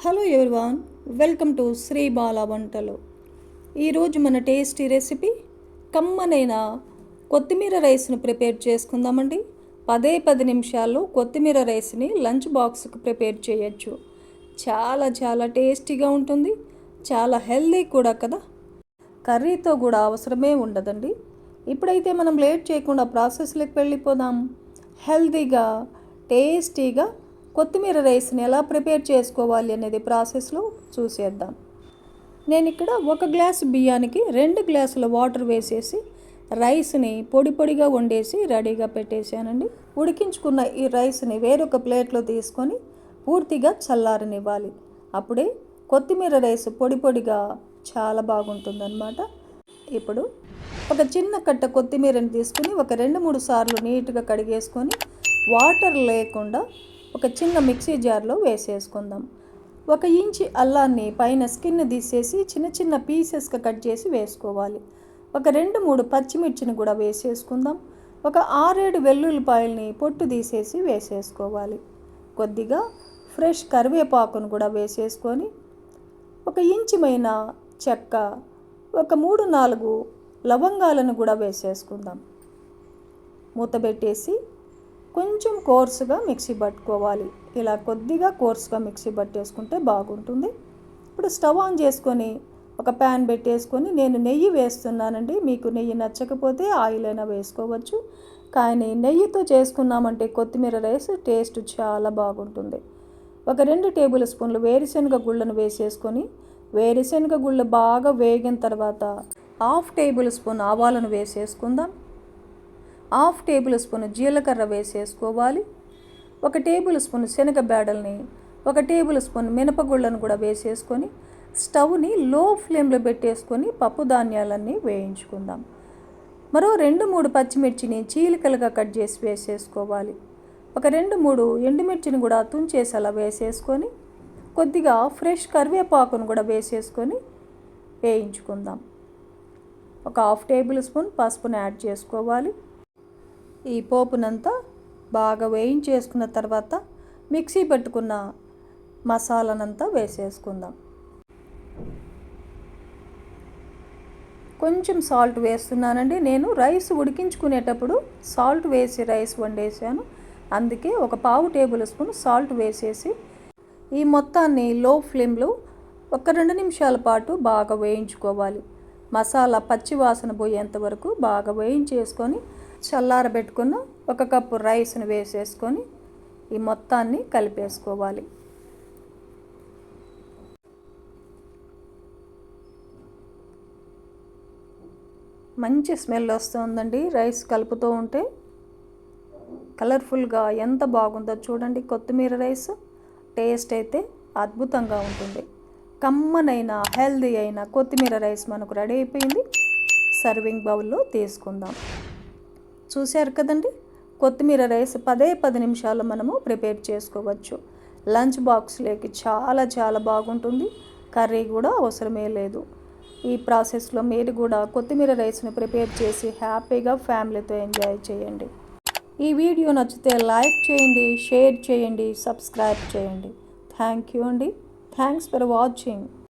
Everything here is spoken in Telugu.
Hello everyone, welcome to Sri Bala Vantalu. ఈరోజు మన టేస్టీ రెసిపీ కమ్మనైన కొత్తిమీర రైస్ను ప్రిపేర్ చేసుకుందామండి. 10 నిమిషాల్లో కొత్తిమీర రైస్ని లంచ్ బాక్స్కి ప్రిపేర్ చేయొచ్చు. చాలా టేస్టీగా ఉంటుంది, చాలా హెల్దీ కూడా కదా. కర్రీతో కూడా అవసరమే ఉండదండి. ఇప్పుడైతే మనం లేట్ చేయకుండా ప్రాసెస్లోకి వెళ్ళిపోదాం. హెల్దీగా టేస్టీగా కొత్తిమీర రైస్ని ఎలా ప్రిపేర్ చేసుకోవాలి అనేది ప్రాసెస్లో చూసేద్దాం. నేను ఇక్కడ 1 గ్లాసు బియ్యానికి 2 గ్లాసుల వాటర్ వేసేసి రైస్ని పొడిగా వండేసి రెడీగా పెట్టేశానండి. ఉడికించుకున్న ఈ రైస్ని వేరొక ప్లేట్లో తీసుకొని పూర్తిగా చల్లారనివ్వాలి. అప్పుడే కొత్తిమీర రైస్ పొడిగా చాలా బాగుంటుందన్నమాట. ఇప్పుడు ఒక చిన్న కట్ట కొత్తిమీరని తీసుకుని ఒక 2-3 సార్లు నీట్గా కడిగేసుకొని వాటర్ లేకుండా ఒక చిన్న మిక్సీ జార్లో వేసేసుకుందాం. 1 ఇంచి అల్లాన్ని పైన స్కిన్ తీసేసి చిన్న పీసెస్గా కట్ చేసి వేసుకోవాలి. ఒక 2-3 పచ్చిమిర్చిని కూడా వేసేసుకుందాం. ఒక 6-7 వెల్లుల్లిపాయల్ని పొట్టు తీసేసి వేసేసుకోవాలి. కొద్దిగా ఫ్రెష్ కరివేపాకును కూడా వేసేసుకొని 1 ఇంచుమైన చెక్క, ఒక 3-4 లవంగాలను కూడా వేసేసుకుందాం. మూత పెట్టేసి కొంచెం కోర్సుగా మిక్సీ పట్టుకోవాలి. ఇలా కొద్దిగా కోర్సుగా మిక్సీ పట్టేసుకుంటే బాగుంటుంది. ఇప్పుడు స్టవ్ ఆన్ చేసుకొని ఒక ప్యాన్ పెట్టేసుకొని నేను నెయ్యి వేస్తున్నానండి. మీకు నెయ్యి నచ్చకపోతే ఆయిల్ అయినా వేసుకోవచ్చు, కానీ నెయ్యితో చేసుకున్నామంటే కొత్తిమీర రైస్ టేస్ట్ చాలా బాగుంటుంది. ఒక 2 టేబుల్ స్పూన్లు వేరుశనగ గుళ్ళను వేసేసుకొని వేరుశనగ గుళ్ళు బాగా వేగిన తర్వాత 1/2 టేబుల్ స్పూన్ ఆవాలను వేసేసుకుందాం. 1/2 టేబుల్ స్పూన్ జీలకర్ర వేసేసుకోవాలి. 1 టేబుల్ స్పూన్ శనగబేడల్ని, 1 టేబుల్ స్పూన్ మినపగుళ్ళను కూడా వేసేసుకొని స్టవ్ని లో ఫ్లేమ్లో పెట్టేసుకొని పప్పు ధాన్యాలన్నీ వేయించుకుందాం. మరో 2-3 పచ్చిమిర్చిని చీలికలుగా కట్ చేసి వేసేసుకోవాలి. ఒక 2-3 ఎండుమిర్చిని కూడా తుంచేసి అలా వేసేసుకొని కొద్దిగా ఫ్రెష్ కరివేపాకును కూడా వేసేసుకొని వేయించుకుందాం. ఒక 1/2 టేబుల్ స్పూన్ పసుపుని యాడ్ చేసుకోవాలి. ఈ పోపునంతా బాగా వేయించేసుకున్న తర్వాత మిక్సీ పట్టుకున్న మసాలానంతా వేసేసుకుందాం. కొంచెం సాల్ట్ వేస్తున్నానండి. నేను రైస్ ఉడికించుకునేటప్పుడు సాల్ట్ వేసి రైస్ వండేసాను, అందుకే ఒక 1/2 టేబుల్ స్పూన్ సాల్ట్ వేసేసి ఈ మొత్తాన్ని లో ఫ్లేమ్లో ఒక 2 నిమిషాల పాటు బాగా వేయించుకోవాలి. మసాలా పచ్చి వాసన పోయేంత వరకు బాగా వేయించేసుకొని చల్లారబెట్టుకున్న 1 కప్పు రైస్ని వేసేసుకొని ఈ మొత్తాన్ని కలిపేసుకోవాలి. మంచి స్మెల్ వస్తుందండి. రైస్ కలుపుతూ ఉంటే కలర్ఫుల్గా ఎంత బాగుందో చూడండి. కొత్తిమీర రైస్ టేస్ట్ అయితే అద్భుతంగా ఉంటుంది. కమ్మనైన హెల్దీ అయిన కొత్తిమీర రైస్ మనకు రెడీ అయిపోయింది. సర్వింగ్ బౌల్లో తీసుకుందాం. చూశారు కదండి, కొత్తిమీర రైస్ 10 నిమిషాల్లో మనము ప్రిపేర్ చేసుకోవచ్చు. లంచ్ బాక్స్లోకి చాలా బాగుంటుంది. కర్రీ కూడా అవసరమే లేదు. ఈ ప్రాసెస్లో మీరు కూడా కొత్తిమీర రైస్ని ప్రిపేర్ చేసి హ్యాపీగా ఫ్యామిలీతో ఎంజాయ్ చేయండి. ఈ వీడియో నచ్చితే లైక్ చేయండి, షేర్ చేయండి, సబ్స్క్రైబ్ చేయండి. థ్యాంక్ యూ అండి. Thanks for watching.